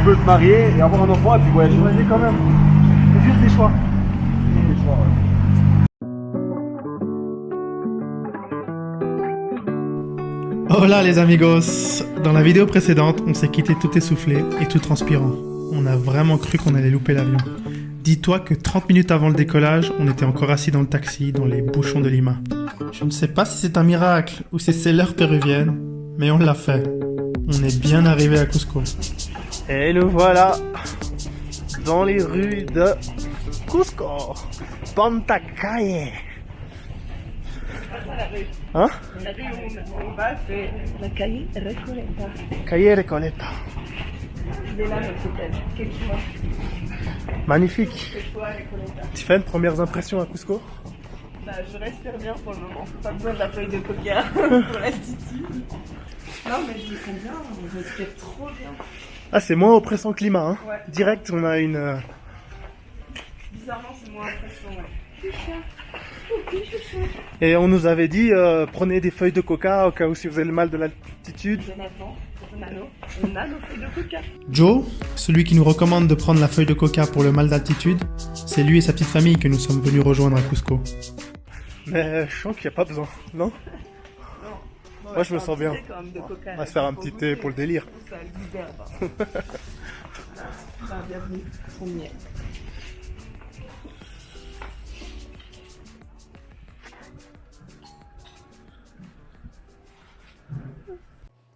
tu peux te marier et avoir un enfant et puis voyager. Vas-y quand même. C'est juste des choix. Des choix, ouais. Hola les amigos! Dans la vidéo précédente, on s'est quitté tout essoufflé et tout transpirant. On a vraiment cru qu'on allait louper l'avion. Dis-toi que 30 minutes avant le décollage, on était encore assis dans le taxi, dans les bouchons de Lima. Je ne sais pas si c'est un miracle ou si c'est l'heure péruvienne, mais on l'a fait. On est bien arrivé à Cusco. Et nous voilà dans les rues de Cusco. Pantacalle. Hein? La rue où on va, c'est la calle Recoleta. Calle Recoleta. C'est là notre hôtel. Quel choix. Magnifique. Quel choix Recoleta. Tiffen, premières impressions à Cusco? Bah, je respire bien pour le moment. Pas besoin de la feuille de coca pour l'altitude. Non, mais je me sens bien. Je respire trop bien. Ah, c'est moins oppressant que Lima, hein? Ouais. Direct, on a une... Bizarrement, c'est moins impressionnant. Et on nous avait dit, prenez des feuilles de coca au cas où si vous avez le mal de l'altitude. Jonathan, on a nos feuilles de coca. Joe, celui qui nous recommande de prendre la feuille de coca pour le mal d'altitude, c'est lui et sa petite famille que nous sommes venus rejoindre à Cusco. Mais je sens qu'il n'y a pas besoin, non? Moi, je me sens bien. On va se faire un petit thé pour le délire. Ça libère. Bienvenue, on y est.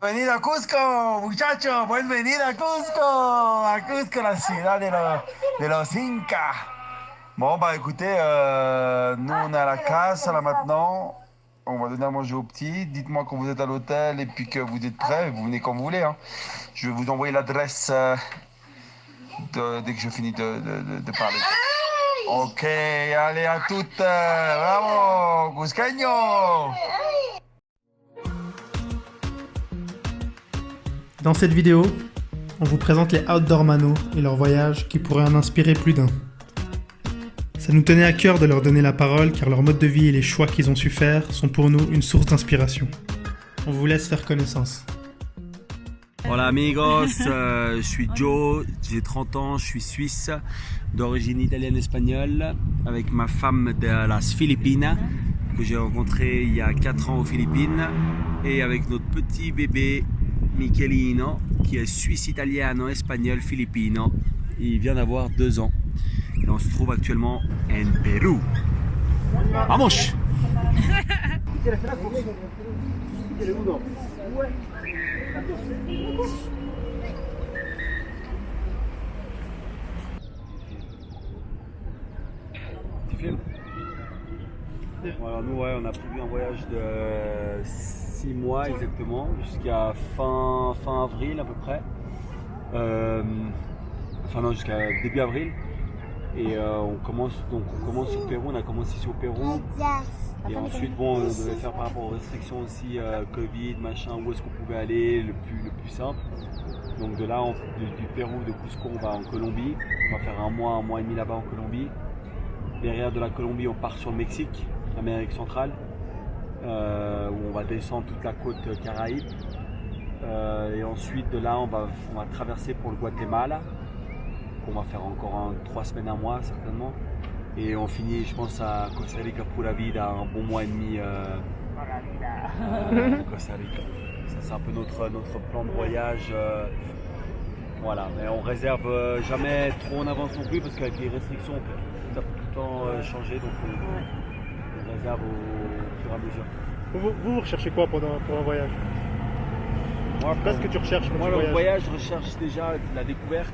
Bienvenido a Cusco, muchachos, bienvenido a Cusco, la ciudad de los Incas. Bon, bah écoutez, nous on est à la casse là maintenant. On va donner à manger aux petits. Dites-moi quand vous êtes à l'hôtel et puis que vous êtes prêts. Vous venez quand vous voulez. Hein. Je vais vous envoyer l'adresse dès que je finis de parler. Ok, allez à toutes. Bravo, Cusqueño. Dans cette vidéo, on vous présente les Outdoor Mano et leur voyage qui pourrait en inspirer plus d'un. Ça nous tenait à cœur de leur donner la parole car leur mode de vie et les choix qu'ils ont su faire sont pour nous une source d'inspiration. On vous laisse faire connaissance. Hola amigos, je suis Joe, j'ai 30 ans, je suis suisse, d'origine italienne-espagnole, avec ma femme de las Filipinas, que j'ai rencontrée il y a 4 ans aux Philippines, et avec notre petit bébé Michelino, qui est suisse-italiano-espagnol-philippino. Il vient d'avoir 2 ans. Et on se trouve actuellement en Pérou. Vamos! Tu filmes? Bon, alors nous, on a prévu un voyage de 6 mois exactement, jusqu'à fin avril à peu près. Enfin non, jusqu'à début avril. Et on commence au Pérou, on a commencé ici au Pérou. Et ensuite, bon, on devait faire par rapport aux restrictions aussi, Covid, machin, où est-ce qu'on pouvait aller le plus simple. Donc de là, du Pérou, de Cusco, on va en Colombie. On va faire un mois et demi là-bas en Colombie. Derrière de la Colombie, on part sur le Mexique, l'Amérique centrale, où on va descendre toute la côte Caraïbe. Et ensuite de là, on va traverser pour le Guatemala. On va faire encore 3 semaines, un mois certainement. Et on finit, je pense, à Costa Rica pour la vida, un bon mois et demi Costa Rica. Ça, c'est un peu notre plan de voyage. Voilà, mais on réserve jamais trop en avance non plus parce qu'avec les restrictions, ça peut tout le temps changer. Donc on réserve au fur et à mesure. Vous recherchez quoi pour un voyage? Moi, Qu'est-ce que tu recherches pour moi, un le voyage? voyage, je recherche déjà la découverte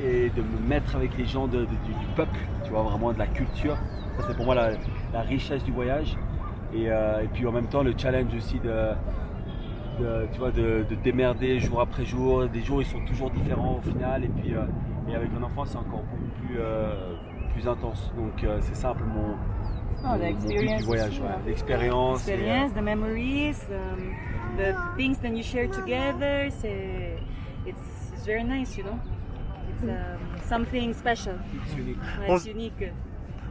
et de me mettre avec les gens du peuple, tu vois, vraiment de la culture. Ça, c'est pour moi la richesse du voyage. Et puis en même temps, le challenge aussi de démerder jour après jour. Des jours, ils sont toujours différents au final. Et puis et avec un enfant, c'est encore beaucoup plus intense. Donc c'est ça un peu mon but du voyage. Ouais. L'expérience. Experience, the memories, the things that you share together. It's very nice, you know. It's something special. It's unique. Ouais, c'est unique.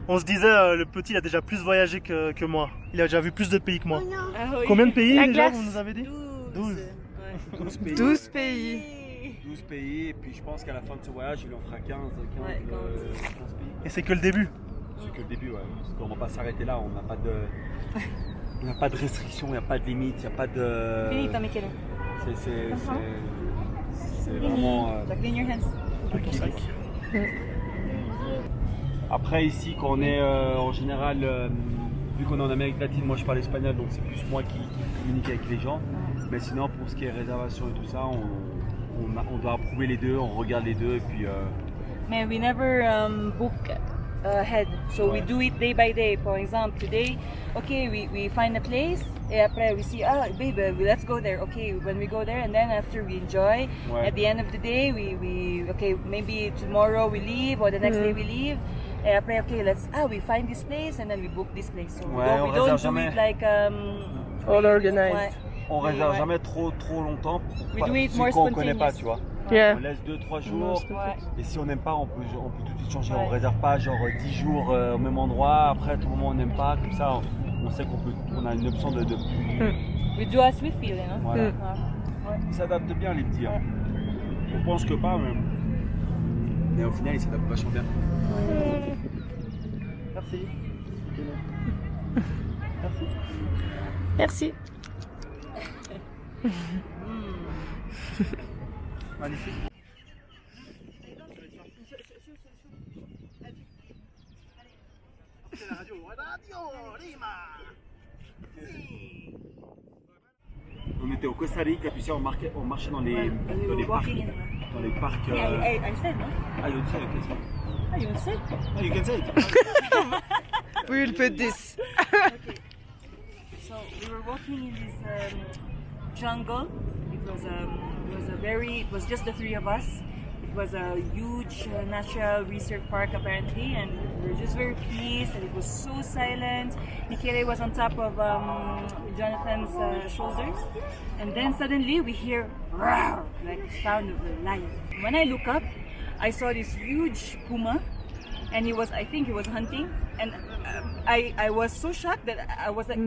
On se disait, le petit il a déjà plus voyagé que moi. Il a déjà vu plus de pays que moi. Ah oui. Combien de pays La déjà, glace. vous nous avez dit? 12. 12. Ouais. 12 pays. 12 pays. 12 pays, et puis je pense qu'à la fin de ce voyage, il en fera 15 Ouais, 15 pays. Et c'est que le début. C'est que le début, ouais. Parce qu'on va pas s'arrêter là, on n'a pas de... Il n'y a pas de restrictions, il n'y a pas de limites, il n'y a pas de... Finito, Michele. C'est vraiment... Like clean your hands. Après ici, quand on est en général, vu qu'on est en Amérique latine, moi je parle espagnol, donc c'est plus moi qui communique avec les gens. Mais sinon, pour ce qui est réservation et tout ça, on doit approuver les deux, on regarde les deux, et puis... Man, we never book ahead, so we Ouais. do it day by day. For example, today, okay, we find a place, et après we see, babe, let's go there. Okay, when we go there, and then after we enjoy, Ouais. at the end of the day, okay, maybe tomorrow we leave, or the next day we leave. Et après, okay, we find this place, and then we book this place. So Ouais, we on don't réserve do jamais. it like All organized. ouais. On réserve Ouais. jamais trop longtemps, We do it si more quand on connaît pas, spontaneous. tu vois. Yeah. On laisse 2-3 jours, Ouais. et si on n'aime pas, on peut tout de suite changer. Ouais. On réserve pas genre 10 jours au même endroit, après à tout moment on n'aime pas, comme ça on sait qu'on a une option de plus... We do as we feel, you know. Voilà. Ouais. Ils s'adaptent bien les petits. Hein. On pense que pas, mais au final ils s'adaptent vachement bien. Merci. Merci. Magnifique. On était au Costa Rica, tu sais, on marchait dans les parcs. Dans les parcs. I said, no? Ah, you say, okay, sorry. Ah, you said? Ah, you can say it. We will put this. So we were walking in this jungle. It was just the three of us. It was a huge natural reserve park apparently, and we were just very peaceful, and it was so silent. Michele was on top of Jonathan's shoulder, and then suddenly we hear roar, like the sound of a lion. When I look up, I saw this huge puma, and I think he was hunting, and I was so shocked that I was like,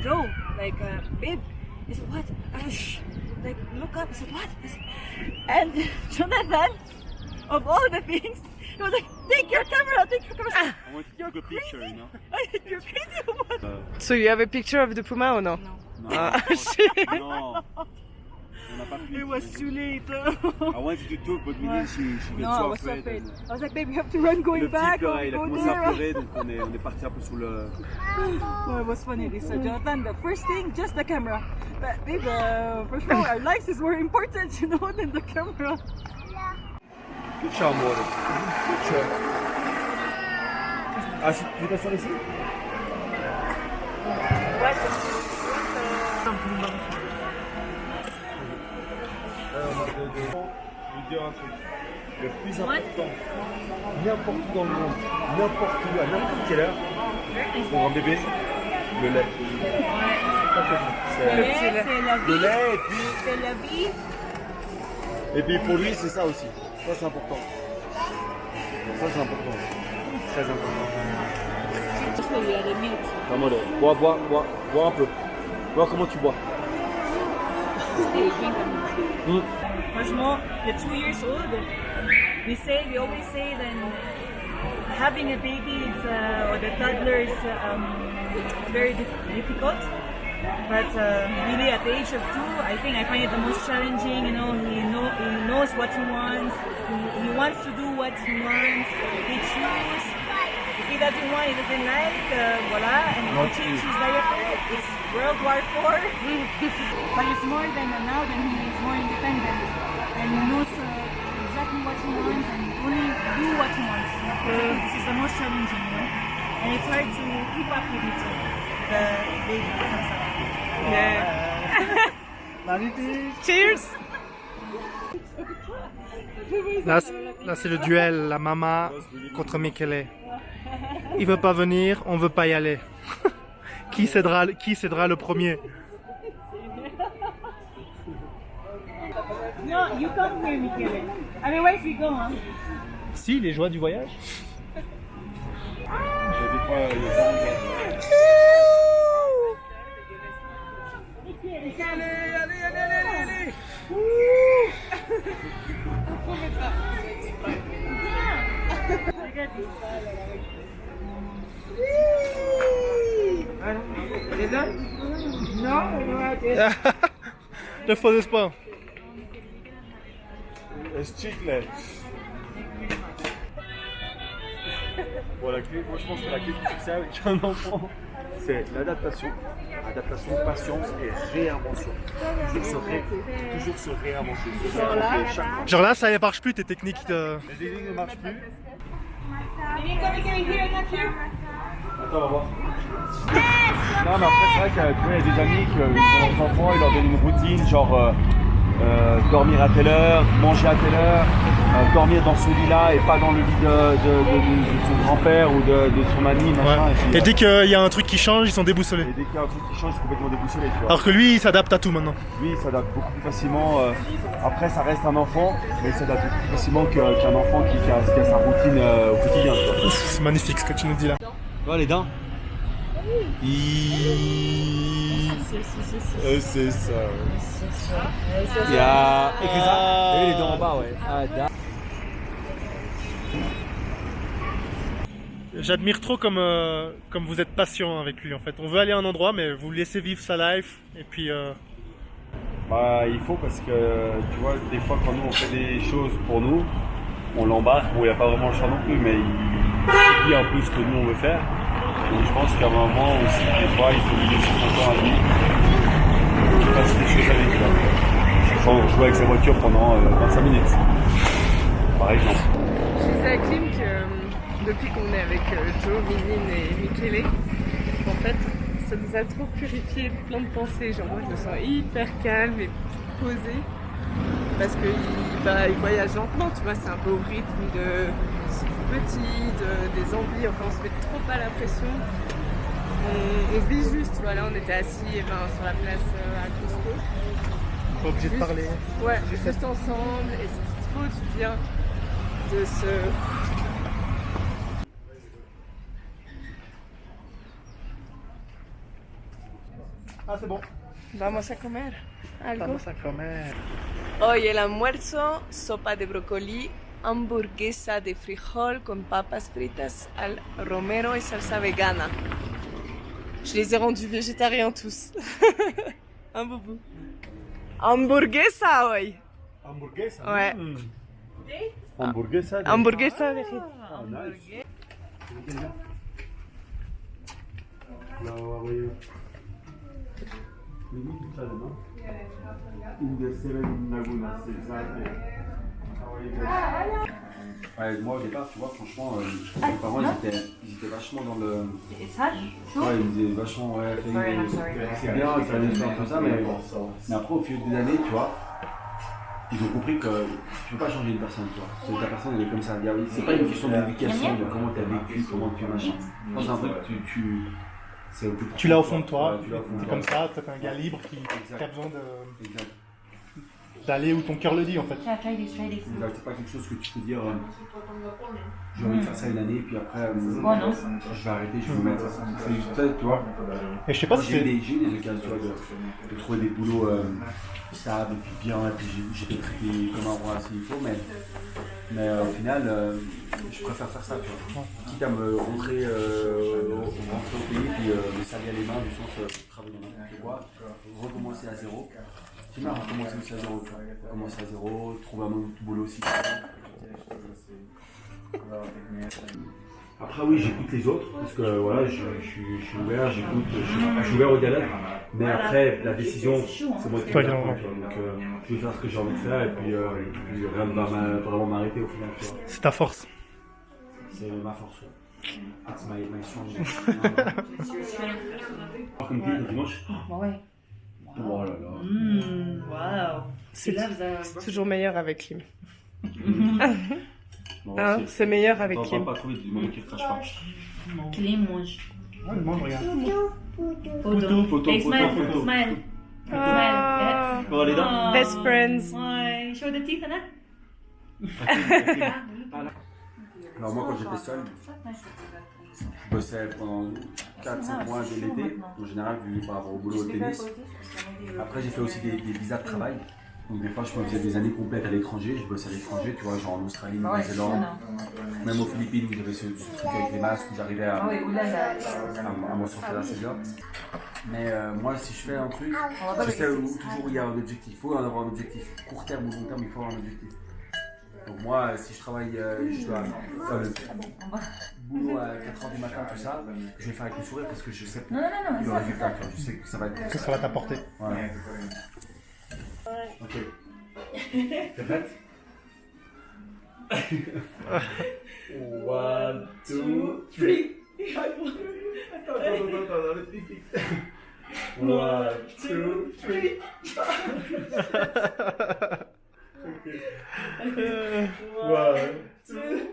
Joe, like, babe. He said, what? Shh. Like, look up. I said, what? And Jonathan, of all the things, he was like, take your camera. I want to take a picture, you know. I said, you're crazy or what? So you have a picture of the puma or no? No. Non, Ah, non, on n'a pas pu. It was too late. I wanted to talk, but Mini, she No, got I so was so afraid. afraid. I was like, babe, we have to run going Le petit back. Or pleurait, we il a go commencé à there. pleurer, donc on est parti un peu sous le... Oh, it was funny. They said, Jonathan, the first thing, just the camera. But babe, for sure, our lives is more important, you know, than the camera. Good job, amore. Good job. Ah, tu veux passer ici? Je vais te dire un truc. Le plus important, n'importe où dans le monde, n'importe où, à n'importe quelle heure, pour un bébé, le lait. Le lait, c'est la Le vie. lait, C'est la vie. et puis pour lui, c'est ça aussi. Ça, c'est important. Ça, c'est important. Très important. Just the milk. Amore, bois un peu. Vois comment tu bois. They drink them. Franchement, the 2 years old, we always say that having a baby is, or the toddler is very difficult. But really at the age of 2, I think I find it the most challenging. You know, he knows what he wants. He wants to do what he wants. He chooses. If he doesn't want, he doesn't like. Voila, and if he changes his diaper, it's World War IV. But it's more than now than he is more independent, and he knows exactly what he wants and only do what he wants. This is the most challenging, you know, and it's hard to keep up with it. The baby comes out. Yeah. Magnifique. Cheers. Là, c'est le duel, la mama contre Michele. Il veut pas venir, on veut pas y aller. Qui cédera le premier? No, you come here, Michele. Otherwise, we go, huh? Si, les joies du voyage. Des fois, il y a Allez, allez, allez, allez, allez. get this. Le faux espoir. Chiclet. Bon, la clé, moi je pense que la clé du succès avec un enfant, c'est l'adaptation. Adaptation, patience et réinvention. Toujours se réinventer. Genre là, ça ne marche plus tes techniques de... Les techniques ne marchent plus. Attends, on va voir. Non, mais après, c'est vrai qu'il y a des amis qui, pour leurs enfants, ils leur donnent une routine, genre dormir à telle heure, manger à telle heure, dormir dans ce lit-là et pas dans le lit de son grand-père ou de son ami, machin. Ouais. Et dès qu'il y a un truc qui change, ils sont déboussolés. Et dès qu'il y a un truc qui change, ils sont complètement déboussolés, tu vois. Alors que lui, il s'adapte à tout maintenant. Lui, il s'adapte beaucoup plus facilement. Après, ça reste un enfant, mais il s'adapte beaucoup plus facilement qu'un enfant qui a sa routine au quotidien. C'est magnifique ce que tu nous dis là. Tu vois les dents? C'est ça. Il y a écrit ça. Et les dents en bas, ouais. J'admire trop comme vous êtes patient avec lui en fait. On veut aller à un endroit, mais vous laissez vivre sa life et puis. Bah, il faut parce que tu vois, des fois quand nous on fait des choses pour nous, on l'embarque. Bon, il n'y a pas vraiment le choix non plus, mais il dit un peu ce que nous on veut faire. Donc je pense qu'à un moment aussi, des fois, il faut lui laisser son temps à lui. Il fasse des choses avec lui. Genre jouer avec sa voiture pendant 25 minutes, par exemple. Je disais à Klim que depuis qu'on est avec Joe, Minine et Michele, en fait, ça nous a trop purifié plein de pensées. Genre moi, je me sens hyper calme et posée. Parce qu'il voyage lentement, tu vois, c'est un peu au rythme de c'est tout petit, des envies, enfin on se met trop pas la pression. On vit juste, tu vois, là on était assis sur la place à Cusco. Pas obligé de parler. Ouais, juste ensemble, et c'est trop du bien de se... Ah c'est bon. Vamos a comer algo. Vamos a comer. Hoy el almuerzo, sopa de brócoli, hamburguesa de frijol con papas fritas al romero et salsa vegana. Je les ai rendus végétariens tous. Un boubou. Hamburguesa hoy. Hamburguesa? Ouais. Hamburguesa? Hamburguesa vegana. Ah, nice. Hello, how are you? In the Seven Lagunas, exactly. How are you guys? Ouais, moi au départ, tu vois, franchement, mes parents ils étaient vachement dans le. Ouais, ils disaient vachement, ouais, c'est bien, ça allait faire tout ça, mais après au fil des années, tu vois, ils ont compris que tu peux pas changer une personne, tu vois. Ta personne elle est comme ça. C'est pas une question d'éducation, de comment tu as vécu, comment tu machin. Je pense que c'est un truc que tu l'as au fond de toi, ouais, t'es comme ça, t'es un gars libre qui a besoin d'aller où ton cœur le dit en fait. C'est pas quelque chose que tu peux dire j'ai envie de faire ça une année et puis après je vais arrêter, je vais me mettre ça. C'est juste ça, tu vois. Et je sais pas si j'ai eu des occasions tu vois, de trouver des boulots stables et puis bien et puis j'ai traité comme un roi s'il faut, mais au final je préfère faire ça, tu vois. Quitte à me rentrer au pays puis me salir les mains du sens travailler dans n'importe quoi, recommencer à zéro. C'est marrant, recommencer aussi à zéro, tu vois. Recommencer à zéro, trouver un autre boulot aussi. Après oui, j'écoute les autres parce que voilà, je suis ouvert, j'écoute, je suis ouvert au dialogue. Mais après, la décision, c'est moi qui vais la prendre. Donc je vais faire ce que j'ai envie de faire et puis rien ne va vraiment m'arrêter au final. Tu vois. C'est ta force. C'est ma force. It's my strong. Par contre, le dimanche. Oh là là. Wow. C'est toujours meilleur avec Kim. Bon, Hein, c'est meilleur avec Kim. Kim. Pas trop vite, du moment qu'il crache pas. Clem mange. Ouais, il mange, regarde. Photo. Hey, smile. Smile. Ah, Bon, les dents. best friends. Ouais. Show the teeth, hein? Alors moi quand j'étais seul, je bossais pendant 4-5 mois de l'été, en général vu par rapport au boulot au tennis. Après j'ai fait aussi des visas de travail. Donc des fois, je faisais des années complètes à l'étranger, je bossais à l'étranger, tu vois, genre en Australie, Nouvelle-Zélande, même aux Philippines où j'avais ce truc avec les masques, où j'arrivais à m'en sortir assez bien. Mais moi, si je fais un truc, je sais toujours il y a un objectif. Il faut avoir un objectif. Court terme ou long terme, il faut avoir un objectif. Donc moi, si je travaille, je dois faire le boulot à 4h du matin, tout ça, je vais le faire avec le sourire parce que je sais le résultat, tu vois, je sais que ça va être... Que ça va t'apporter. Voilà. Ok. T'es prête? 1, 2, 3. 1, 2, 3. Okay. 1, 2, 3.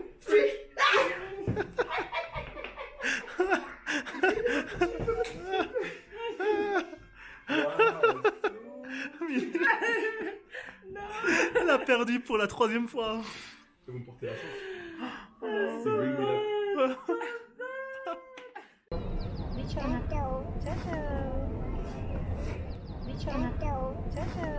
Elle a perdu pour la 3e fois. C'est bon pour porter la chance. C'est bring me luck. Ciao ciao. Ciao ciao. Ciao ciao.